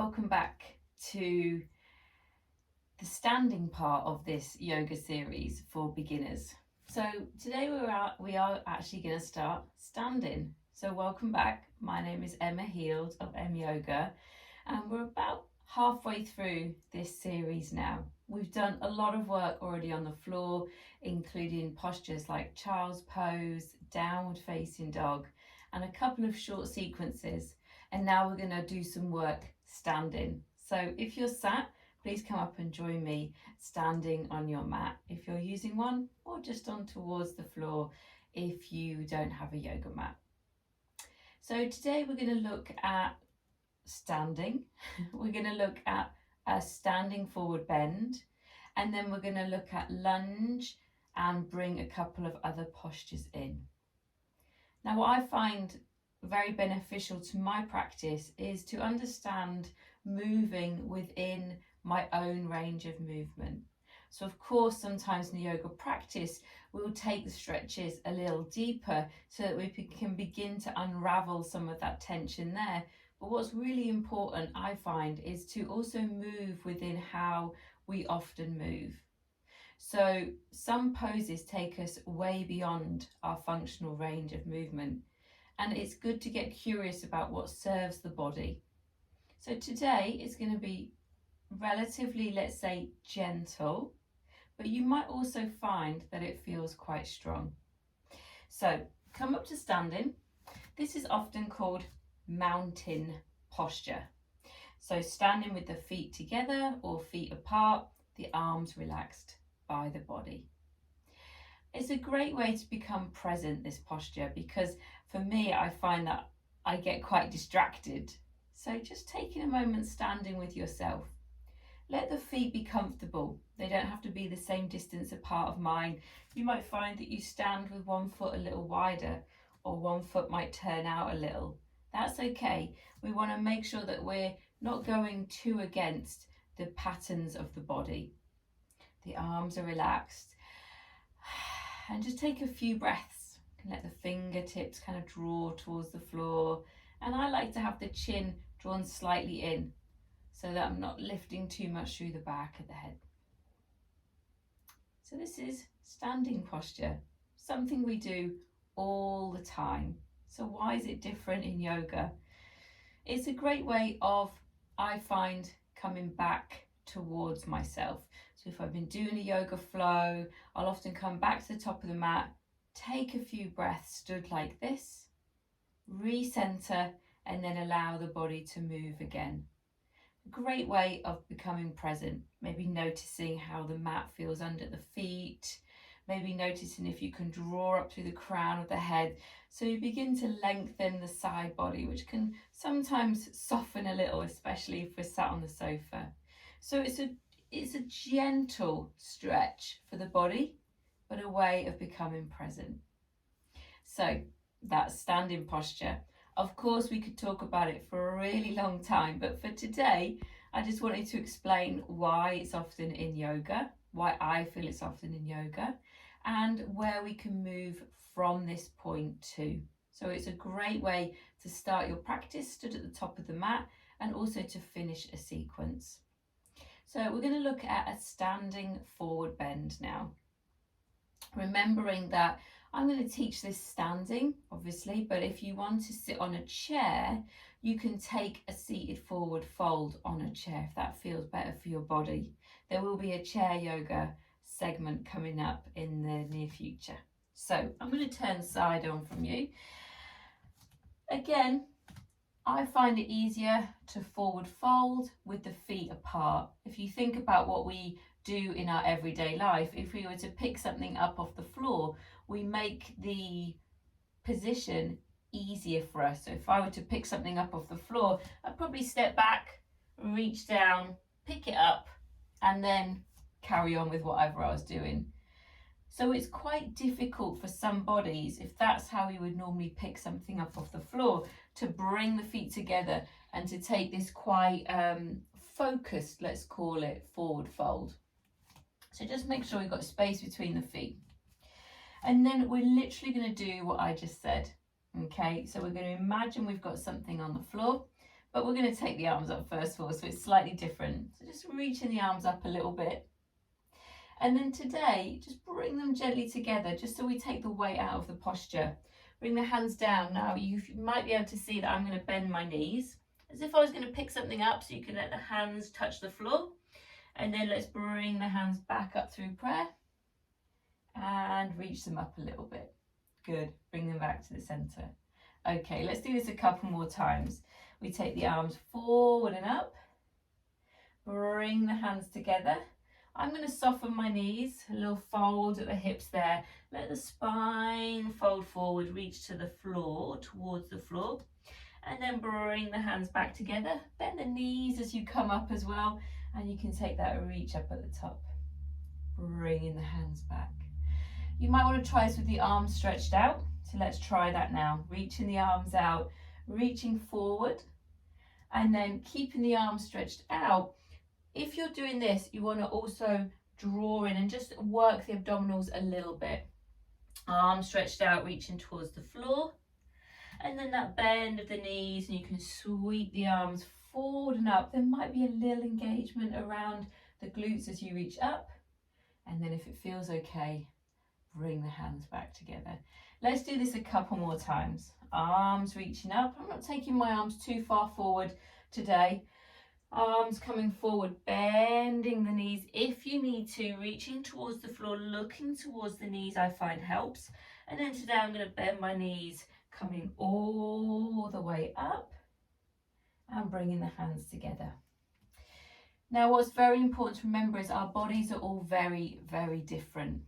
welcome back to the standing part of this yoga series for beginners. So today we are actually going to start standing. So welcome back. My name is Emma Heald of M Yoga, and we're about halfway through this series now. We've done a lot of work already on the floor, including postures like child's pose, downward facing dog, and a couple of short sequences. And now we're going to do some work standing. So if you're sat, please come up and join me standing on your mat if you're using one, or just on towards the floor if you don't have a yoga mat. So today we're going to look at standing. We're going to look at a standing forward bend, and then we're going to look at lunge and bring a couple of other postures in. Now, what I find very beneficial to my practice is to understand moving within my own range of movement. So of course, sometimes in the yoga practice, we'll take the stretches a little deeper so that we can begin to unravel some of that tension there. But what's really important, I find, is to also move within how we often move. So some poses take us way beyond our functional range of movement, and it's good to get curious about what serves the body. So today it's going to be relatively, let's say, gentle, but you might also find that it feels quite strong. So come up to standing. This is often called mountain posture. So standing with the feet together or feet apart, the arms relaxed by the body. It's a great way to become present, this posture, because for me, I find that I get quite distracted. So just taking a moment standing with yourself. Let the feet be comfortable. They don't have to be the same distance apart of mine. You might find that you stand with one foot a little wider, or one foot might turn out a little. That's okay. We want to make sure that we're not going too against the patterns of the body. The arms are relaxed. And just take a few breaths. You can let the fingertips kind of draw towards the floor. And I like to have the chin drawn slightly in so that I'm not lifting too much through the back of the head. So this is standing posture, something we do all the time. So why is it different in yoga? It's a great way of, I find, coming back towards myself. So if I've been doing a yoga flow, I'll often come back to the top of the mat, take a few breaths stood like this, recenter, and then allow the body to move again. A great way of becoming present, maybe noticing how the mat feels under the feet, maybe noticing if you can draw up through the crown of the head. So you begin to lengthen the side body, which can sometimes soften a little, especially if we're sat on the sofa. So it's a gentle stretch for the body, but a way of becoming present. So that's standing posture. Of course, we could talk about it for a really long time, but for today, I just wanted to explain why it's often in yoga, why I feel it's often in yoga, and where we can move from this point to. So it's a great way to start your practice stood at the top of the mat, and also to finish a sequence. So we're going to look at a standing forward bend now. Remembering that I'm going to teach this standing, obviously, but if you want to sit on a chair, you can take a seated forward fold on a chair if that feels better for your body. There will be a chair yoga segment coming up in the near future. So I'm going to turn side on from you. Again, I find it easier to forward fold with the feet apart. If you think about what we do in our everyday life, if we were to pick something up off the floor, we make the position easier for us. So if I were to pick something up off the floor, I'd probably step back, reach down, pick it up, and then carry on with whatever I was doing. So it's quite difficult for some bodies, if that's how we would normally pick something up off the floor, to bring the feet together and to take this quite focused, let's call it, forward fold. So just make sure you've got space between the feet. And then we're literally going to do what I just said. Okay, so we're going to imagine we've got something on the floor, but we're going to take the arms up first of all, so it's slightly different. So just reaching the arms up a little bit. And then today, just bring them gently together, just so we take the weight out of the posture. Bring the hands down. Now you might be able to see that I'm going to bend my knees as if I was going to pick something up, so you can let the hands touch the floor. And then let's bring the hands back up through prayer and reach them up a little bit. Good. Bring them back to the center. Okay, let's do this a couple more times. We take the arms forward and up. Bring the hands together. I'm going to soften my knees, a little fold at the hips there. Let the spine fold forward, reach to the floor, towards the floor. And then bring the hands back together. Bend the knees as you come up as well. And you can take that reach up at the top. Bringing the hands back. You might want to try this with the arms stretched out. So let's try that now. Reaching the arms out, reaching forward. And then keeping the arms stretched out. If you're doing this, you want to also draw in and just work the abdominals a little bit. Arms stretched out, reaching towards the floor. And then that bend of the knees, and you can sweep the arms forward and up. There might be a little engagement around the glutes as you reach up. And then if it feels okay, bring the hands back together. Let's do this a couple more times. Arms reaching up. I'm not taking my arms too far forward today. Arms coming forward, bending the knees if you need to, reaching towards the floor, looking towards the knees, I find helps. And then today I'm going to bend my knees, coming all the way up and bringing the hands together. Now, what's very important to remember is our bodies are all very, very different.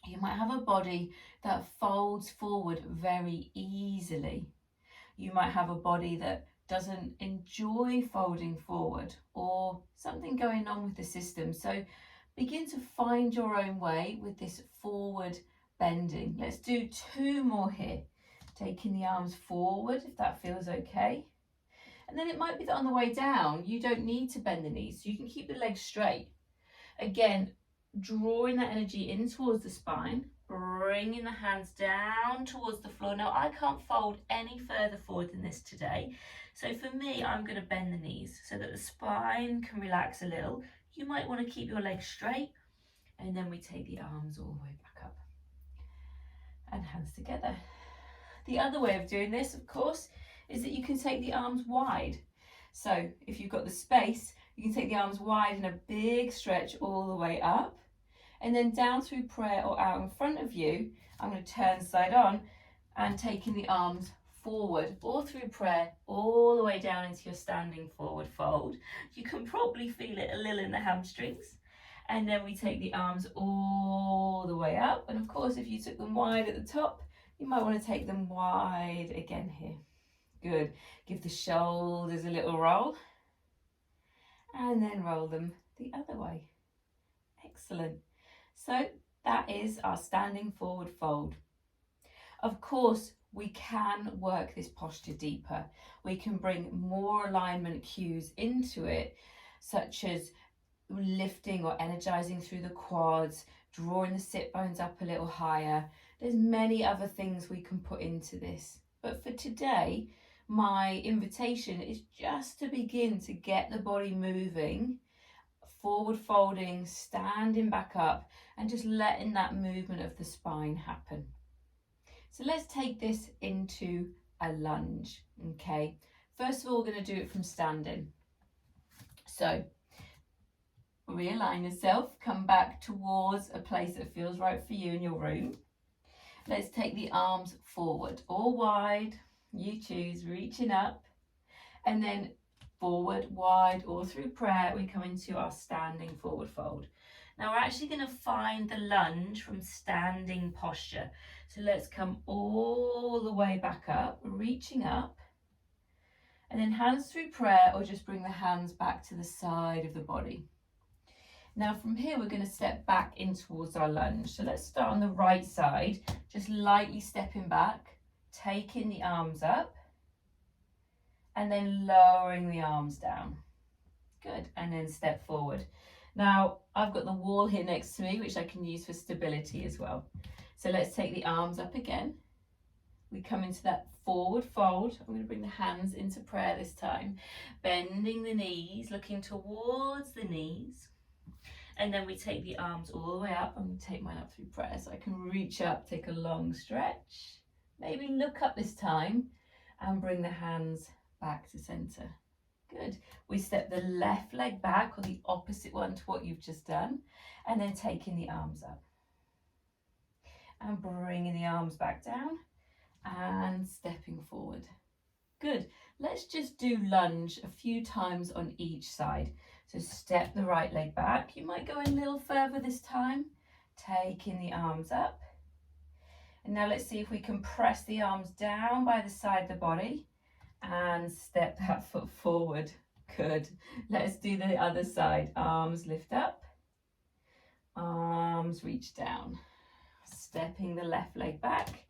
You might have a body that folds forward very easily. You might have a body that doesn't enjoy folding forward, or something going on with the system. So begin to find your own way with this forward bending. Let's do 2 more here. Taking the arms forward if that feels okay. And then it might be that on the way down, you don't need to bend the knees. So you can keep the legs straight. Again, drawing that energy in towards the spine, bringing the hands down towards the floor. Now, I can't fold any further forward than this today. So for me, I'm going to bend the knees so that the spine can relax a little. You might want to keep your legs straight. And then we take the arms all the way back up and hands together. The other way of doing this, of course, is that you can take the arms wide. So if you've got the space, you can take the arms wide in a big stretch all the way up. And then down through prayer or out in front of you, I'm going to turn side on and taking the arms forward or through prayer all the way down into your standing forward fold. You can probably feel it a little in the hamstrings. And then we take the arms all the way up. And of course, if you took them wide at the top, you might want to take them wide again here. Good. Give the shoulders a little roll. And then roll them the other way. Excellent. So that is our standing forward fold. Of course, we can work this posture deeper. We can bring more alignment cues into it, such as lifting or energizing through the quads, drawing the sit bones up a little higher. There's many other things we can put into this. But for today, my invitation is just to begin to get the body moving, forward folding, standing back up, and just letting that movement of the spine happen. So let's take this into a lunge, okay? First of all, we're going to do it from standing. So realign yourself, come back towards a place that feels right for you in your room. Let's take the arms forward or wide, you choose, reaching up, and then forward, wide, or through prayer, we come into our standing forward fold. Now we're actually going to find the lunge from standing posture. So let's come all the way back up, reaching up, and then hands through prayer, or just bring the hands back to the side of the body. Now from here, we're going to step back in towards our lunge. So let's start on the right side, just lightly stepping back, taking the arms up, and then lowering the arms down. Good, and then step forward. Now, I've got the wall here next to me, which I can use for stability as well. So let's take the arms up again, we come into that forward fold. I'm going to bring the hands into prayer this time, bending the knees, looking towards the knees. And then we take the arms all the way up. I'm going to take mine up through prayer so I can reach up, take a long stretch. Maybe look up this time and bring the hands back to center. Good. We step the left leg back, or the opposite one to what you've just done, and then taking the arms up. And bringing the arms back down and stepping forward. Good. Let's just do lunge a few times on each side. So step the right leg back. You might go a little further this time, taking the arms up. And now let's see if we can press the arms down by the side of the body and step that foot forward. Good. Let's do the other side. Arms lift up, arms reach down. Stepping the left leg back.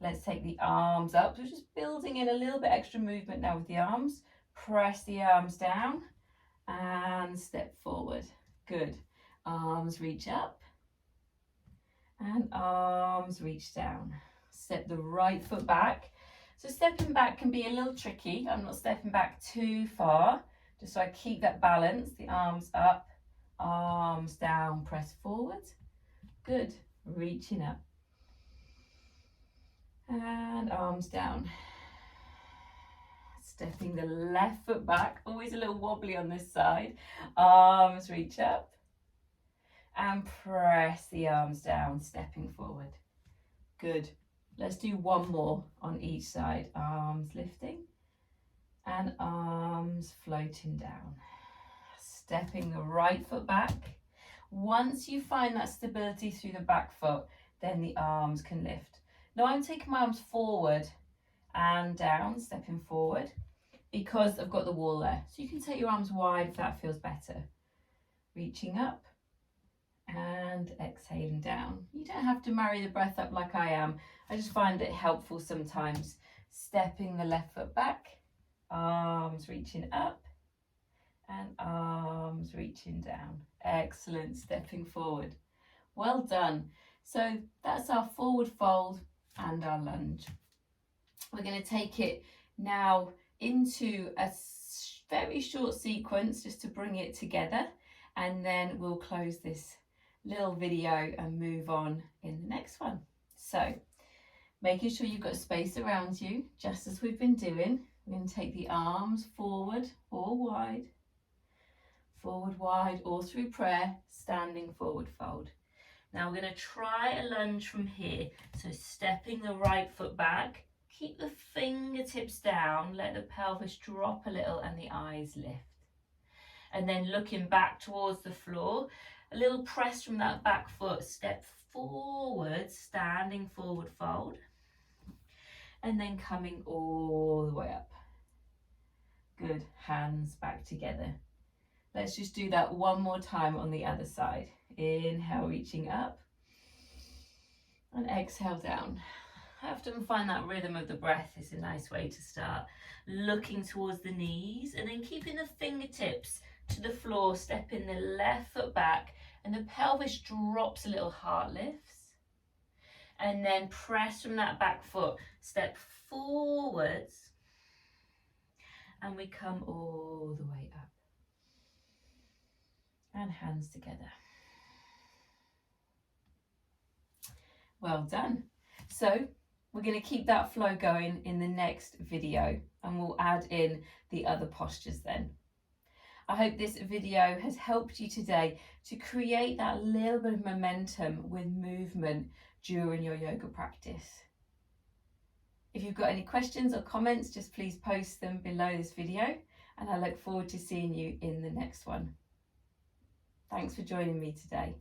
Let's take the arms up. So just building in a little bit extra movement now with the arms. Press the arms down and step forward. Good. Arms reach up and arms reach down. Step the right foot back. So stepping back can be a little tricky. I'm not stepping back too far, just so I keep that balance. The arms up, arms down, press forward. Good. Reaching up. And arms down. Stepping the left foot back, always a little wobbly on this side. Arms reach up. And press the arms down, stepping forward. Good. Let's do one more on each side. Arms lifting and arms floating down. Stepping the right foot back. Once you find that stability through the back foot, then the arms can lift. Now I'm taking my arms forward and down, stepping forward, because I've got the wall there. So you can take your arms wide if that feels better. Reaching up and exhaling down. You don't have to marry the breath up like I am. I just find it helpful sometimes. Stepping the left foot back, arms reaching up and arms reaching down. Excellent. Stepping forward. Well done. So that's our forward fold and our lunge. We're going to take it now into a very short sequence just to bring it together, and then we'll close this little video and move on in the next one. So making sure you've got space around you, just as we've been doing. We're going to take the arms forward or wide, or through prayer, standing forward fold. Now we're going to try a lunge from here. So stepping the right foot back, keep the fingertips down, let the pelvis drop a little and the eyes lift. And then looking back towards the floor, a little press from that back foot, step forward, standing forward fold. And then coming all the way up. Good, hands back together. Let's just do that one more time on the other side. Inhale, reaching up. And exhale down. I often find that rhythm of the breath is a nice way to start. Looking towards the knees and then keeping the fingertips to the floor, stepping the left foot back and the pelvis drops a little, heart lifts. And then press from that back foot, step forwards and we come all the way up. And hands together. Well done. So we're going to keep that flow going in the next video and we'll add in the other postures then. I hope this video has helped you today to create that little bit of momentum with movement during your yoga practice. If you've got any questions or comments, just please post them below this video and I look forward to seeing you in the next one. Thanks for joining me today.